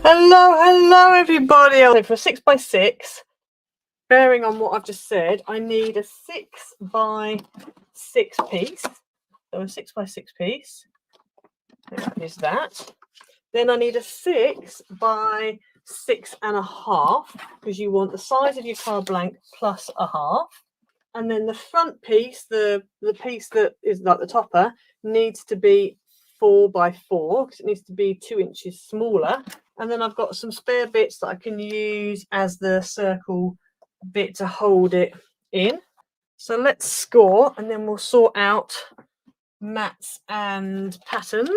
Hello everybody. So for a 6x6, bearing on what I've just said, I need a 6x6 piece. So a 6x6 piece. That is that. Then I need a 6x6.5 because you want the size of your card blank plus a half. And then the front piece, the piece that is like the topper, needs to be 4x4 because it needs to be 2 inches smaller. And then I've got some spare bits that I can use as the circle bit to hold it in. So let's score and then we'll sort out mats and patterns.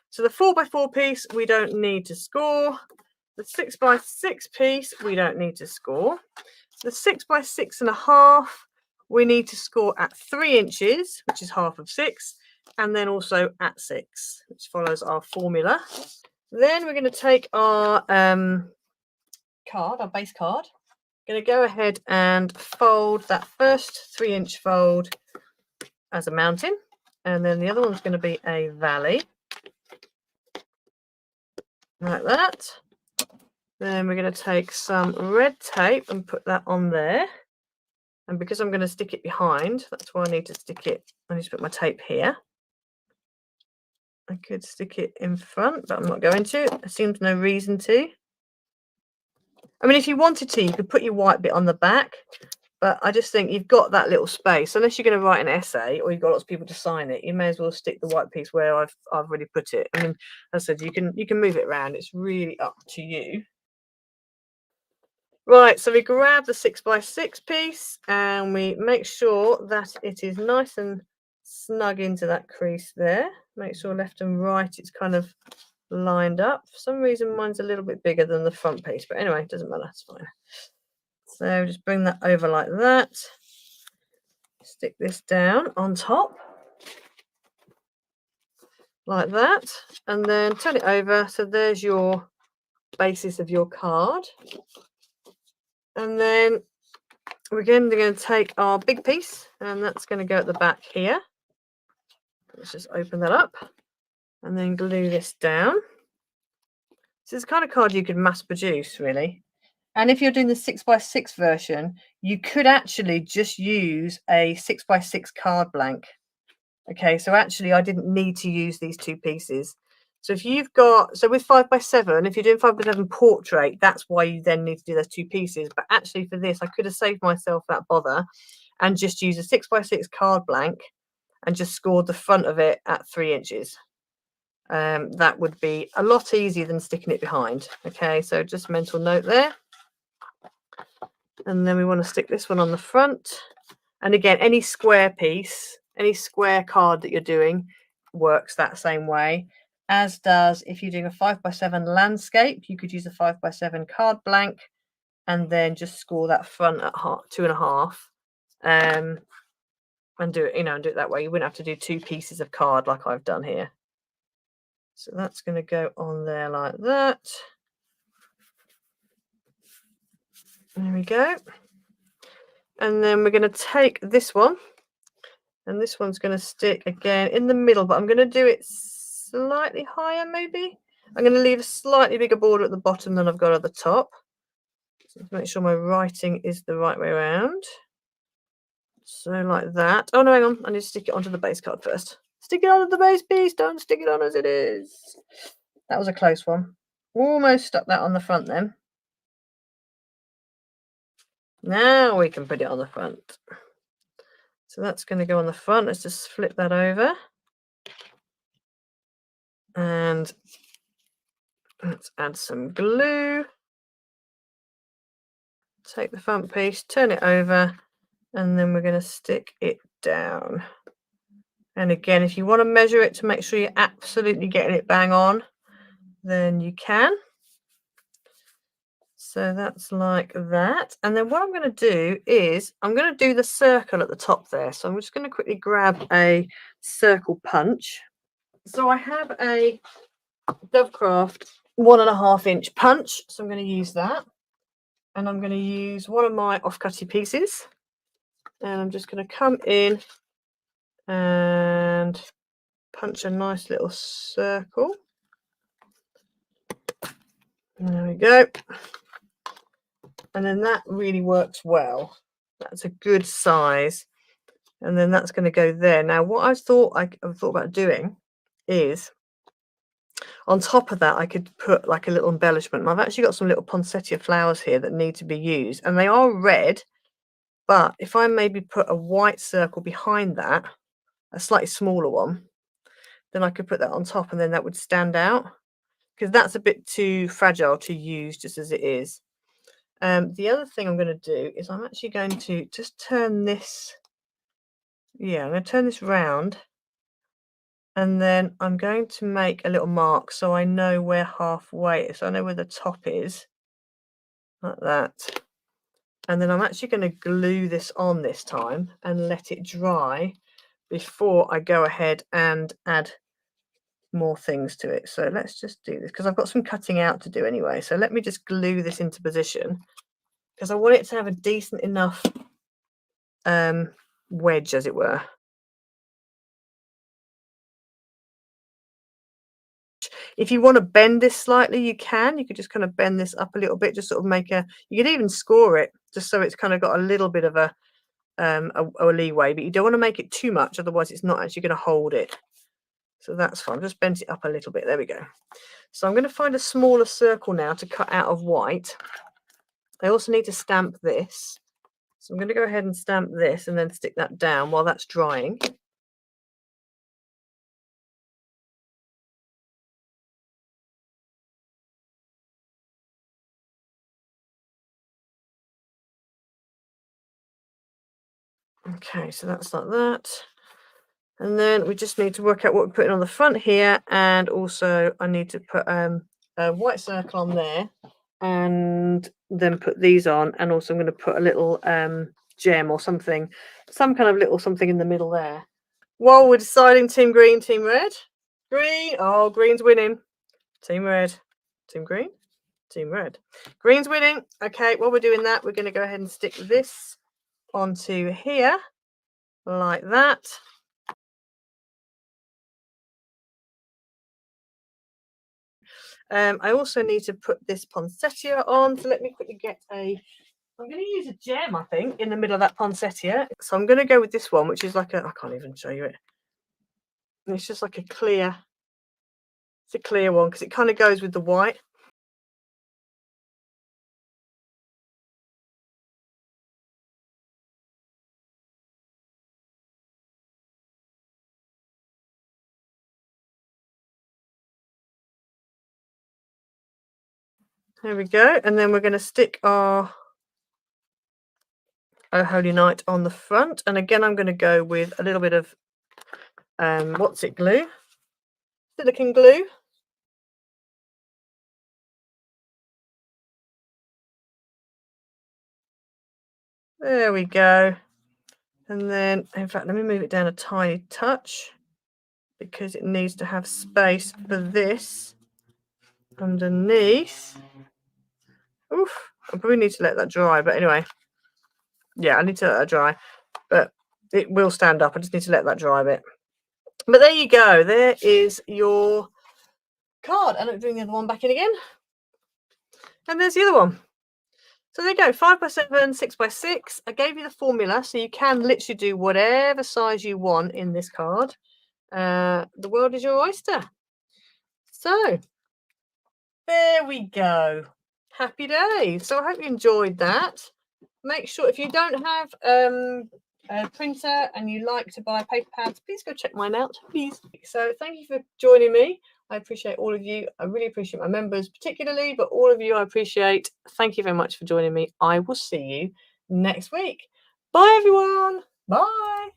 So the 4x4 piece, we don't need to score. The 6x6 piece, we don't need to score. The 6x6.5, we need to score at 3 inches, which is half of 6, and then also at 6, which follows our formula. Then we're going to take our card, our base card. Going to go ahead and fold that first 3-inch fold as a mountain, and then the other one's going to be a valley, like that. Then we're going to take some red tape and put that on there. And because I'm going to stick it behind, that's why I need to stick it. I need to put my tape here. I could stick it in front, but I'm not going to. There seems no reason to. I mean, if you wanted to, you could put your white bit on the back, but I just think you've got that little space. Unless you're going to write an essay or you've got lots of people to sign it, you may as well stick the white piece where I've already put it. I mean, as I said, you can move it around. It's really up to you. Right, so we grab the 6x6 piece and we make sure that it is nice and snug into that crease there. Make sure left and right it's kind of lined up. For some reason mine's a little bit bigger than the front piece, but anyway, it doesn't matter, it's fine. So just bring that over like that. Stick this down on top like that, and then turn it over. So there's your basis of your card. And then we're going to take our big piece, and that's going to go at the back here. Let's just open that up and then glue this down. This is the kind of card you could mass produce, really. And if you're doing the 6x6 version, you could actually just use a 6x6 card blank. Okay, so actually I didn't need to use these two pieces. So if you've got, so with 5x7, if you're doing 5x7 portrait, that's why you then need to do those two pieces. But actually for this, I could have saved myself that bother and just use a 6x6 card blank and just scored the front of it at 3 inches. That would be a lot easier than sticking it behind. Okay, so just mental note there. And then we want to stick this one on the front. And again, any square piece, any square card that you're doing works that same way. As does if you're doing a 5x7 landscape, you could use a 5x7 card blank and then just score that front at 2.5, and do it, and do it that way. You wouldn't have to do two pieces of card like I've done here. So that's going to go on there like that. There we go. And then we're going to take this one, and this one's going to stick again in the middle, but I'm going to do it slightly higher maybe. I'm going to leave a slightly bigger border at the bottom than I've got at the top. So make sure my writing is the right way around. So like that. Oh no, hang on. I need to stick it onto the base card first. Stick it onto the base piece. Don't stick it on as it is. That was a close one. Almost stuck that on the front then. Now we can put it on the front. So that's going to go on the front. Let's just flip that over. And let's add some glue. Take the front piece, turn it over, and then we're going to stick it down. And again, if you want to measure it to make sure you're absolutely getting it bang on, then you can. So that's like that. And then what I'm going to do is I'm going to do the circle at the top there. So I'm just going to quickly grab a circle punch. So I have a Dovecraft 1.5-inch punch. So I'm going to use that. And I'm going to use one of my off-cutty pieces. And I'm just going to come in and punch a nice little circle. There we go. And then that really works well. That's a good size. And then that's going to go there. Now, what I've thought about doing is on top of that, I could put like a little embellishment. I've actually got some little poinsettia flowers here that need to be used, and they are red. But if I maybe put a white circle behind that, a slightly smaller one, then I could put that on top, and then that would stand out, because that's a bit too fragile to use just as it is. The other thing I'm going to do is I'm actually going to just turn this. Yeah, I'm going to turn this round, and then I'm going to make a little mark so I know where halfway is. So I know where the top is, like that. And then I'm actually going to glue this on this time and let it dry before I go ahead and add more things to it. So let's just do this, because I've got some cutting out to do anyway. So let me just glue this into position, because I want it to have a decent enough wedge, as it were. If you want to bend this slightly, you can. You could just kind of bend this up a little bit, just sort of make a. You could even score it, just so it's kind of got a little bit of a leeway. But you don't want to make it too much, otherwise it's not actually going to hold it. So that's fine. Just bend it up a little bit. There we go. So I'm going to find a smaller circle now to cut out of white. I also need to stamp this. So I'm going to go ahead and stamp this and then stick that down while that's drying. Okay, so that's like that. And then we just need to work out what we're putting on the front here. And also I need to put a white circle on there, and then put these on. And also I'm going to put a little gem or something, some kind of little something in the middle there. While we're deciding team green, team red. Green. Oh, green's winning. Team red. Team green. Team red. Green's winning. Okay, while we're doing that, we're going to go ahead and stick this onto here like that. I also need to put this poinsettia on. So let me quickly get I'm going to use a gem, I think, in the middle of that poinsettia. So I'm going to go with this one, which is like I can't even show you it. It's just like a clear. It's a clear one because it kind of goes with the white. There we go. And then we're going to stick our Oh Holy Night on the front. And again, I'm going to go with a little bit of what's it glue? Silicone glue. There we go. And then, in fact, let me move it down a tiny touch, because it needs to have space for this underneath. Oof, I probably need to let that dry, but anyway. Yeah, I need to let that dry, but it will stand up. I just need to let that dry a bit. But there you go. There is your card. And I'm doing the other one back in again. And there's the other one. So there you go, 5x7, 6x6. I gave you the formula, so you can literally do whatever size you want in this card. The world is your oyster. So there we go. Happy days. So I hope you enjoyed that. Make sure, if you don't have a printer and you like to buy paper pads, please go check mine out, please. So thank you for joining me. I appreciate all of you. I really appreciate my members particularly, but all of you I appreciate. Thank you very much for joining me. I will see you next week. Bye, everyone. Bye.